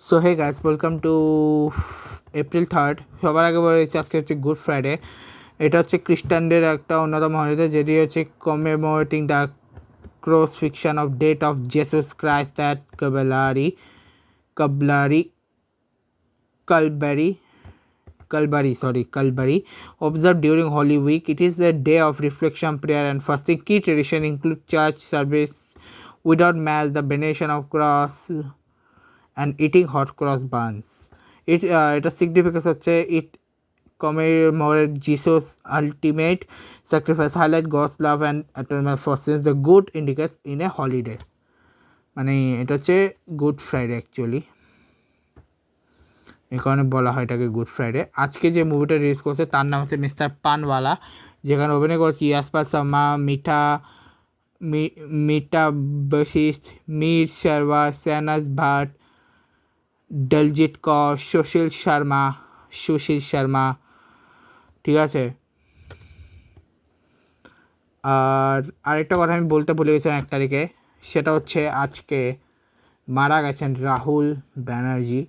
So hey guys, welcome to April 3rd। সবার আগে বলে দিচ্ছি আজকে হচ্ছে গুড ফ্রাইডে। এটা হচ্ছে খ্রিস্টানদের একটা অন্যতম হলিডে, যেটি হচ্ছে commemorating the crucifixion of death of Jesus Christ at Calvary, observed during Holy Week. It is a day of reflection, prayer, and fasting. Key tradition include church service without mass, the benediction of cross, and eating hot cross buns. এটা significance হচ্ছে it commemorate Jesus ultimate sacrifice, highlight God's love and atonement for sins. The good indicates in a holiday, মানে এটা হচ্ছে good Friday actually, এই কারণে বলা হয় এটাকে গুড ফ্রাইডে। আজকে যে মুভিটা রিলিজ করছে তার নাম হচ্ছে মিস্টার পানওয়ালা, যেখানে অভিনয় করছে ইয়াসপার শর্মা, মিটা বশিষ্ঠ, মীর শর্মা, শাহনাজ ভাট, দলজিৎ কর, সুশীল শর্মা, ঠিক আছে। আর আরেকটা কথা আমি বলতে ভুলে গেছিলাম 1 তারিখে, সেটা হচ্ছে আজকে মারা গেছেন রাহুল ব্যানার্জি।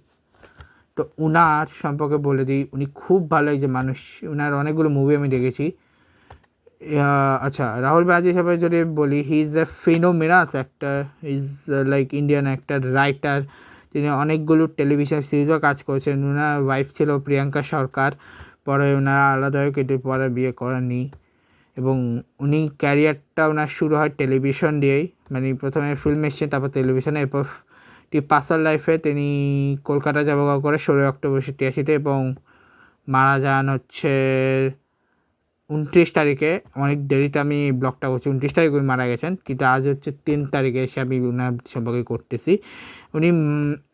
তো উনার সম্পর্কে বলে দিই, উনি খুব ভালো একজন মানুষ, উনার অনেকগুলো মুভি আমি দেখেছি। আচ্ছা, রাহুল ব্যানার্জি হিসাবে যদি বলি, he is a phenomenal actor, is like Indian actor, writer. তিনি অনেকগুলো টেলিভিশন সিরিজও কাজ করেছেন। ওনার ওয়াইফ ছিল প্রিয়াঙ্কা সরকার, পরে ওনারা আলাদা হয়ে কেটে পরে বিয়ে করেননি। এবং উনি ক্যারিয়ারটা ওনার শুরু হয় টেলিভিশন দিয়েই, মানে প্রথমে ফিল্ম এসছেন, তারপর টেলিভিশনে। এরপর পার্সোনাল লাইফে তিনি কলকাতা জন্মগ্রহণ করে 16 অক্টোবর 1983 এবং মারা যান হচ্ছে 29 তারিখে। অনেক দেরিতে আমি ব্লগটা করছি, 29 তারিখে উনি মারা গেছেন, কিন্তু আজ হচ্ছে 3 তারিখে এসে আমি ওনার সম্পর্কে করতেছি। উনি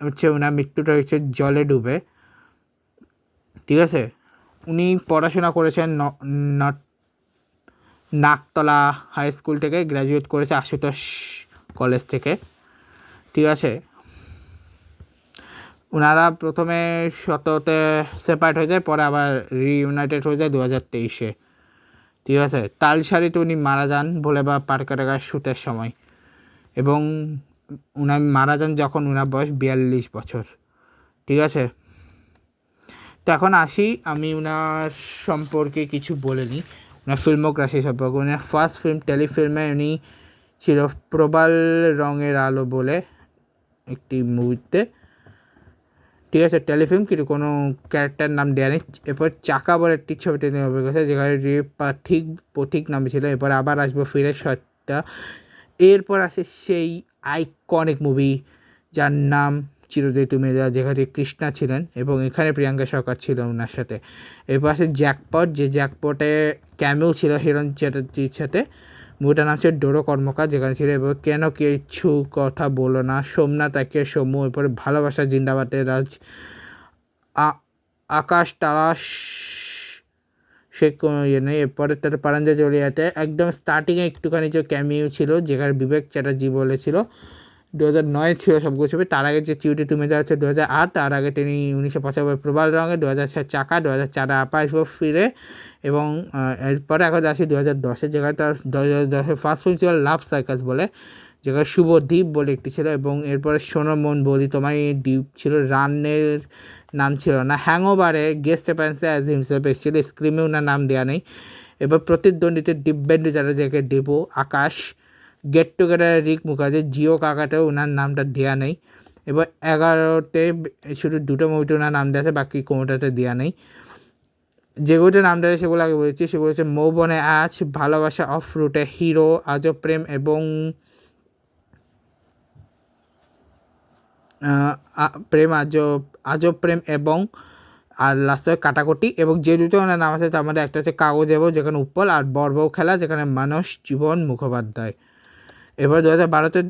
হচ্ছে ওনার মৃত্যুটা হচ্ছে জলে ডুবে, ঠিক আছে। উনি পড়াশোনা করেছেন নাকতলা হাই স্কুল থেকে, গ্র্যাজুয়েট করেছে আশুতোষ কলেজ থেকে, ঠিক আছে। ওনারা প্রথমে শততে সেপারেট হয়ে যায়, পরে আবার রিইউনাইটেড হয়ে যায় 2023-এ, ঠিক আছে। তালসারিতে উনি মারা যান ভোলে বা পারকাটাকার শ্যুটের সময়, এবং উনার মারা যান যখন ওনার বয়স 42 বছর, ঠিক আছে। তো এখন আসি, আমি ওনার সম্পর্কে কিছু বলে নিই, ওনার ফিল্মোগ্রাফি সম্পর্কে। ওনার ফার্স্ট ফিল্ম টেলিফিল্মে উনি ছিল প্রবাল রঙের আলো বলে একটি মুভিতে, ঠিক আছে। টেলিফিল্ম, কিন্তু কোনো ক্যারেক্টার নাম দেওয়া নেই। এরপর চাকা বলে একটি ছবিতে তিনি অভিনয় করেছে, যেখানে পথিক নাম ছিল। এরপর আবার আসবো ফিরে সত্যা। এরপর আসে সেই আইকনিক মুভি যার নাম চিরদিন তুমি যা, যেখানে কৃষ্ণা ছিলেন এবং এখানে প্রিয়াঙ্কা সরকার ছিল ওনার সাথে। এরপর আসে জ্যাকপট, যে জ্যাকপটে ক্যামেও ছিল হিরণ চ্যাটার্জির সাথে। মুভিটার নাম হচ্ছে ডোরো কর্মকার, যেখানে ছিল। এবার কেন কিছু কথা বলো না, সোমনাথ একে সমু। এরপরে ভালোবাসা জিন্দাবাদের রাজ, আকাশ তালাশ, সে কোনো ইয়ে নেই। এরপরে তার পারাঞ্জা জড়িয়াতে একদম স্টার্টিংয়ে একটুখানি যে ক্যামিও ছিল, যেখানে বিবেক চ্যাটার্জি বলেছিল। 2009 ছিল সবগুলো ছবি। তার আগে যে চিউটি তুমি যা হচ্ছে 2008, তার আগে তিনি 1995 প্রবাল রঙে, 2006 চাকা, 2004 আপা আসবো ফিরে, এবং এরপরে এখন আসি 2010-এ, যেখানে তার 2010-এর ফার্স্ট ফিল্ম ছিল লাভ সার্কাস বলে, যেখানে শুভদ্বীপ বলে একটি ছিল। এবং এরপরে শোনো মন বলি তোমায় দ্বীপ ছিল, রানের নাম ছিল না। হ্যাংওভারে গেস্ট অ্যাপিয়ারেন্সে অ্যাজ হিমসেলফ এসেছিল, স্ক্রিমে ওনার নাম দেওয়া নেই। এবার প্রতিদ্বন্দ্বীতে দিব্যেন্দু যারা, যাকে দেবো আকাশ, গেট টুগেদার রিক মুখার্জি, জিও কাকাতেও ওনার নামটা দেওয়া নেই। এবার 11তে শুধু 2টো মুভিতে ওনার নাম দেওয়া আছে, বাকি কোনোটাতে দেওয়া নেই। যেগুলোতে নাম দেওয়া সেগুলো আগে বলেছি, সেগুলো হচ্ছে মৌবনে আজ, ভালোবাসা, অফ রুটে, হিরো, আজব প্রেম এবং আজব প্রেম এবং আর লাস্টে কাটাকুটি। এবং যে দুটো ওনার নাম আছে তার মধ্যে একটা হচ্ছে কাগজ এবং, যেখানে উৎপল, আর বর্বউ খেলা, যেখানে মানস জীবন মুখোপাধ্যায়। এবার 2012-তে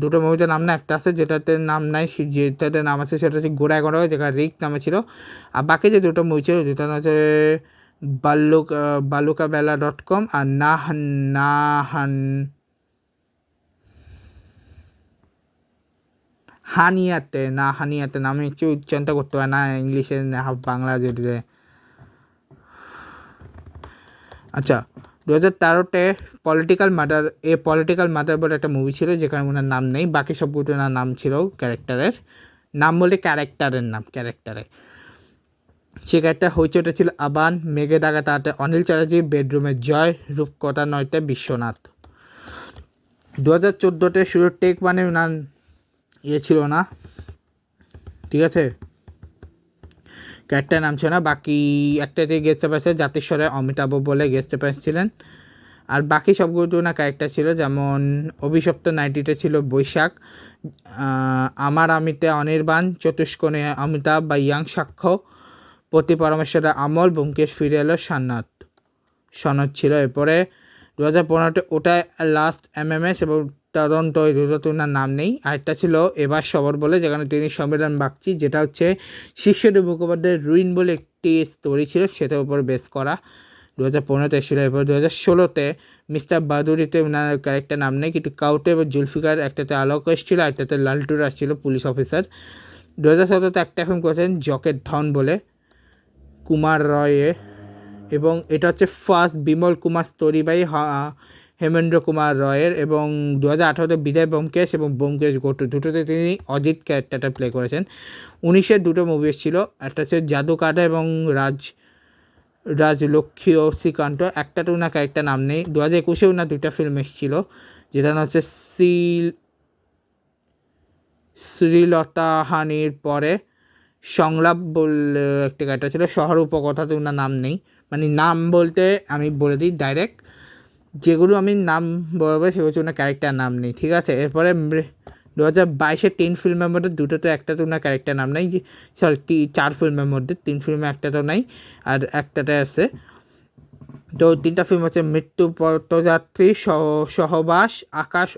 2টো মুভিতে নাম না, একটা আছে যেটাতে নাম নাই, যেটাতে নাম আছে সেটা হচ্ছে গোড়া এগারো, যেখানে রিক নামে ছিল। আর বাকি যে 2টো মুভি ছিল, দুটো নাম হচ্ছে balukaBella.com আর হানিয়াতে নামে একটু উচ্চারণ করতে পারে না, ইংলিশে হাফ বাংলা যেটিতে। আচ্ছা, 2013-তে পলিটিক্যাল মার্ডার বলে একটা মুভি ছিল, যেখানে ওনার নাম নেই, বাকি সবগুলো ওনার নাম ছিল ক্যারেক্টারের, নাম বলতে ক্যারেক্টারের নাম, ক্যারেক্টারে। সে ক্যারেক্টার হইচইটা ছিল আবান, মেঘে ডাকা তাতে অনিল চ্যাটার্জি, বেডরুমে জয়, রূপকথা নয়তে বিশ্বনাথ। 2014-তে শুরু টেক মানে নাম ছিল না, ঠিক আছে, ক্যারেক্টার নাম ছিল না। বাকি একটাতে গেস্ট অ্যাপিয়ারেন্স জাতিস্বরে অমিতাভ বলে গেস্ট অ্যাপিয়ারেন্স ছিলেন। আর বাকি সবগুলো না ক্যারেক্টার ছিল, যেমন অভিশপ্ত 90-তে ছিল বৈশাখ, আমার আমিতে অনির্বাণ, চতুষ্কোণে অমিতাভ বা ইয়াং সাক্ষ্য, প্রতি পরমেশ্বরে আমল, ব্যোমকেশ ফিরে এলো সনদ ছিল। এরপরে 2015-তে ওটাই লাস্ট MMS এবং তদন্ত রুদ্রতুনার নাম নেই। আরেকটা ছিল এবার সবর বলে, যেখানে তিনি সম্মেলন বাগচি, যেটা হচ্ছে শিষ্যদেব মুখোপাধ্যায়ের রুইন বলে একটি স্টোরি ছিল, সেটার উপর বেস করা। 2015-তে ছিল। এরপর 2016-তে মিস্টার বাদুরিতে ওনার ক্যারেক্টার নাম নেই, কিন্তু কাউটে এবং জুলফিকার, একটাতে আলোকেশ ছিল, একটাতে লালটু রাজ ছিল পুলিশ অফিসার। 2017-তে একটা ফিল্ম করেছেন জকের ধন বলে কুমার রয়ে, এবং এটা হচ্ছে first Bimal Kumar story by Hemendra Kumar রয়ের। এবং 2018-তে বিজয় ব্যোমকেশ এবং ব্যোমকেশ গোটু, দুটোতে তিনি অজিত ক্যারেক্টারটা প্লে করেছেন। 19-এর দুটো মুভি এসেছিল, একটা হচ্ছে জাদু কাটা এবং রাজলক্ষ্মী ও শ্রীকান্ত, একটাতে ওনার ক্যারেক্টার নাম নেই। 2021-এ ওনার দুইটা ফিল্ম এসেছিল, যেটা হচ্ছে শ্রীলতাহানির পরে সংলাপ বলে একটা ক্যারেক্টার ছিল, শহর উপকথাতে ওনার নাম নেই। মানে নাম বলতে আমি বলে দিই ডাইরেক্ট, যেগুলো আমি নাম বলবো সেগুলো ওনার ক্যারেক্টার নাম নেই, ঠিক আছে। এরপরে 2022-এ 3 ফিল্মের মধ্যে দুটোতে একটাতে ওনার ক্যারেক্টার নাম নেই, সরি 4 ফিল্মের মধ্যে 3 ফিল্মে একটাতেও নাই, আর একটাতে আছে। তো 3টা ফিল্ম হচ্ছে মৃত্যু পথযাত্রী, সহবাস, আকাশ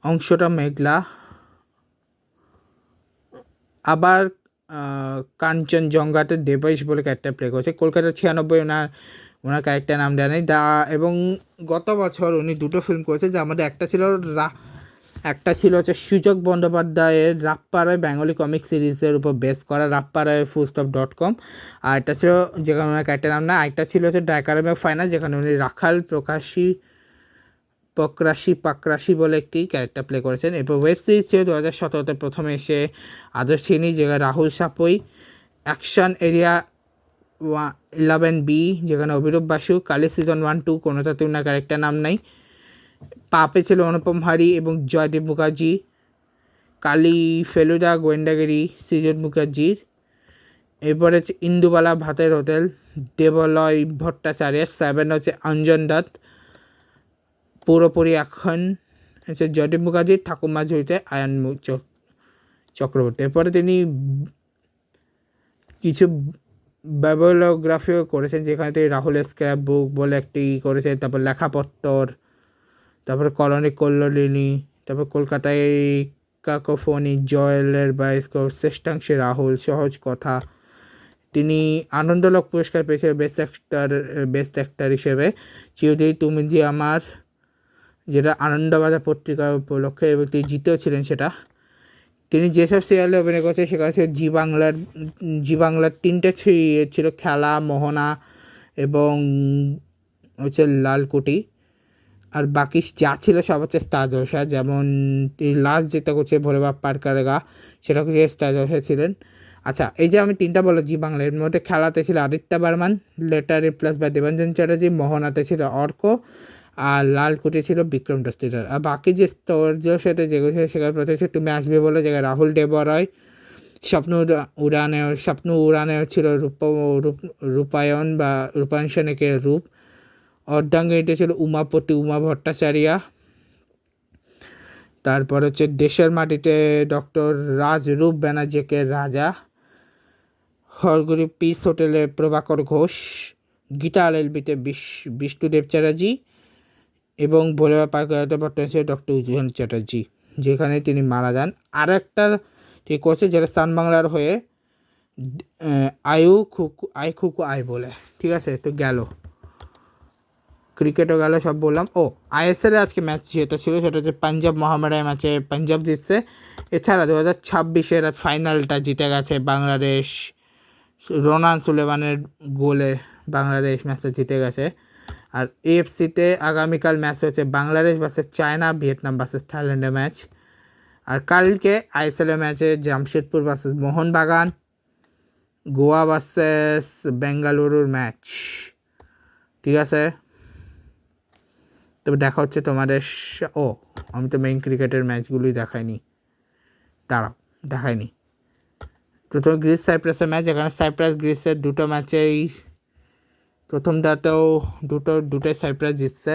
অংশটা মেঘলা, আবার কাঞ্চনজঙ্ঘাতে দেবাইশ বলে ক্যারেক্টার প্লে করেছে। কলকাতা 96 ওনার ক্যারেক্টার নাম দেওয়া নেই। এবং গত বছর উনি দুটো ফিল্ম করেছে, যার মধ্যে একটা ছিল হচ্ছে সুজক বন্দ্যোপাধ্যায়ের রাপ্পারায় বেঙ্গলি কমিক সিরিজের উপর বেস করা রাপ্পারায় fullstop.com, আর একটা ছিল যেখানে ওনার ক্যারেক্টার নাম না। আরেকটা ছিল হচ্ছে ডাকারামে ফাইনাল, যেখানে উনি রাখাল পাকরাশি বলে একটি ক্যারেক্টার প্লে করেছেন। এরপর ওয়েব সিরিজ ছিল 2017-তে প্রথমে এসে আদর্শিনী, যেখানে রাহুল সাপই, অ্যাকশন এরিয়া 11B, যেখানে অভিরূপ বাসু, কালী সিজন 1-2 কোনোটাতে ওনার ক্যারেক্টার নাম নাই। পাপে ছিল অনুপম হারি এবং জয়দেব মুখার্জি, কালী ফেলুদা গোয়েন্দাগিরি সৃজন মুখার্জির। এরপরে হচ্ছে ইন্দুবালা ভাতের হোটেল, দেবলয় ভট্টাচার্য, 7 হচ্ছে অঞ্জন দত্ত, পুরোপুরি এখন হচ্ছে জয়দেব মুখার্জির, ঠাকুমা ঝুড়িতে আয়ন চক্রবর্তী। এরপরে তিনি কিছু বায়োগ্রাফিও করেছেন, যেখানে তিনি রাহুল স্ক্র্যাপ বুক বলে একটি করেছেন, তারপর লেখাপত্তর, তারপরে কলোনি কল্লোলিনী, তারপর কলকাতায় কাকোফোনি, জয়েলের বায়োস্কোপ, শ্রেষ্ঠাংশে রাহুল, সহজ কথা। তিনি আনন্দলোক পুরস্কার পেয়েছেন বেস্ট অ্যাক্টর হিসেবে, চিরদিন তুমি যে আমার, যেটা আনন্দবাজার পত্রিকার উপলক্ষে, এবং তিনি জিতেও ছিলেন সেটা। তিনি যেসব সিরিয়ালে অভিনয় করেছে সেখানে ছিল জি বাংলার 3টে ছিল, খেলা, মোহনা এবং হচ্ছে লালকুটি। আর বাকি যা ছিল সব হচ্ছে স্টার জলসা, যেমন লাস্ট যেটা করছে ভোলে বাপ পার করেগা, সেটা হচ্ছে স্টার জলসা ছিলেন। আচ্ছা, এই যে আমি 3টা বলো জি বাংলা, এর মধ্যে খেলাতে ছিল Aditya Barman, later replace by Debanjan Chatterjee, মোহনাতে ছিল অর্ক, আর লালকুটি ছিল বিক্রম দস্তিদার। আর বাকি যে স্তর্যের সাথে যেগুলো ছিল সেখানে প্রত্যেক তুমি আসবে বলে জায়গায় রাহুল দেবরয়, স্বপ্ন উড়ানেও ছিল রূপায়ণ সেনেকের রূপ, অর্ধাঙ্গিনীতে ছিল উমা ভট্টাচার্য, তারপর হচ্ছে দেশের মাটিতে ডক্টর রাজরূপ ব্যানার্জিকে রাজা, হরগুরি পিস হোটেলে প্রভাকর ঘোষ, গীতা LLBতে বিষ্ণুদেব চ্যাটার্জি, এবং ভোলেবা পার্কে বর্তমানে ছিল ডক্টর উজ্জ্বল চ্যাটার্জি, যেখানে তিনি মারা যান। আর একটা ঠিক করছে যেটা সান বাংলার হয়ে খুকু আই বলে, ঠিক আছে। তো গেল ক্রিকেটও গেল, সব বললাম। ISL আজকে ম্যাচ যেটা ছিল সেটা হচ্ছে পাঞ্জাব মহামেডান ম্যাচে পাঞ্জাব জিতছে। এছাড়া 2026-এর ফাইনালটা জিতে গেছে বাংলাদেশ, রোনান সুলেমানের গোলে বাংলাদেশ ম্যাচটা জিতে গেছে। আর AFCতে আগামীকাল ম্যাচ হচ্ছে Bangladesh versus China, Vietnam versus থাইল্যান্ডের ম্যাচ। আর কালকে আইএসএলের ম্যাচে জামশেদপুর ভার্সেস মোহনবাগান, গোয়া ভার্সেস বেঙ্গালুরুর ম্যাচ, ঠিক আছে। তবে দেখা হচ্ছে তোমাদের আমি তো মেইন ক্রিকেটের ম্যাচগুলোই দেখাইনি, দাঁড়াও দেখাইনি। প্রথম গ্রিস সাইপ্রাসের ম্যাচ, এখানে সাইপ্রাস গ্রিসের দুটো ম্যাচেই প্রথমটাতেও দুটোই সাইপ্রাস জিতছে।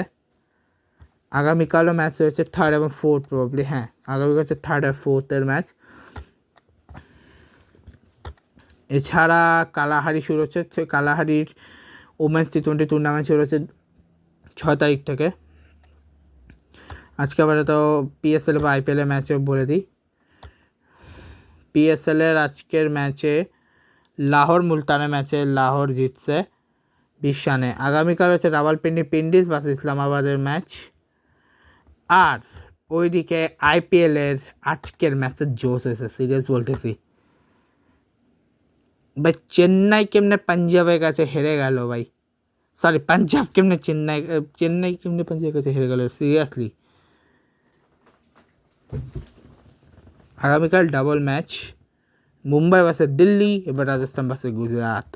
আগামীকালও ম্যাচ রয়েছে 3rd এবং 4th প্রবাবলি, হ্যাঁ আগামীকাল হচ্ছে 3rd আর 4th ম্যাচ। এছাড়া কালাহারি শুরু হচ্ছে, কালাহারির ওমেন্স T20 টুর্নামেন্ট শুরু হচ্ছে 6 তারিখ থেকে। আজকে আবার তো পিএসএল বা আইপিএলের ম্যাচও বলে দিই। পিএসএলের আজকের ম্যাচে লাহোর মুলতানের ম্যাচে লাহোর জিতছে 20 রানে। আগামীকাল হচ্ছে রাওয়ালপিন্ডি পিন্ডিজ ভার্সেস ইসলামাবাদের ম্যাচ। আর ওইদিকে আইপিএলের আজকের ম্যাচটা জোশ হয়েছে, সিরিয়াস বলতেছি ভাই। চেন্নাই কেমনে পাঞ্জাবের কাছে হেরে গেল ভাই, সরি পাঞ্জাব কেমনে চেন্নাই কেমনে পাঞ্জাবের কাছে হেরে গেল, সিরিয়াসলি। আগামীকাল double match, Mumbai versus Delhi, এবার রাজস্থান ভার্সেস গুজরাট,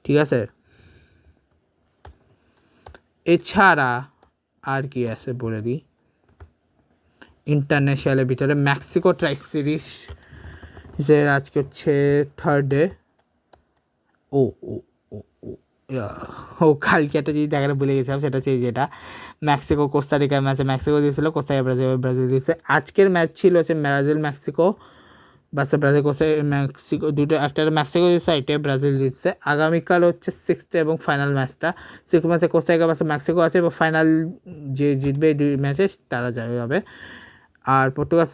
ঠিক আছে। এছাড়া আর কি আছে বলে দিই। ইন্টারন্যাশনালের ভিতরে মেক্সিকো ট্রাই সিরিজ যে আজকে হচ্ছে 3rd ডে। ও ও ও ও ও কালকে একটা জিনিস দেখাটা ভুলে গেছিলাম, সেটা হচ্ছে যেটা মেক্সিকো কোস্টারিকার ম্যাচে মেক্সিকো দিয়েছিল, কোস্টারিকা ব্রাজিল দিয়েছে। আজকের ম্যাচ ছিল হচ্ছে ব্রাজিল মেক্সিকো, বাসে ব্রাজিল মেক্সিকো দুটো, একটা মেক্সিকো দিচ্ছে, এটা ব্রাজিল জিতছে। আগামীকাল হচ্ছে 6th এবং ফাইনাল ম্যাচটা, 6th ম্যাচে কোস্টারিকা বাসে মেক্সিকো আছে, এবং ফাইনাল যে জিতবে এই 2 ম্যাচে তারা যাবে। আর পর্তুগাল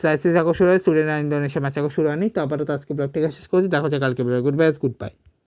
চাইছে শুরু হয়, সুইডেন আর ইন্দোনেশিয়া ম্যাচ শুরু হয়নি। তো আপাতত আজকে ব্লগটা শেষ করছি, দেখা হচ্ছে কালকে। Good bye.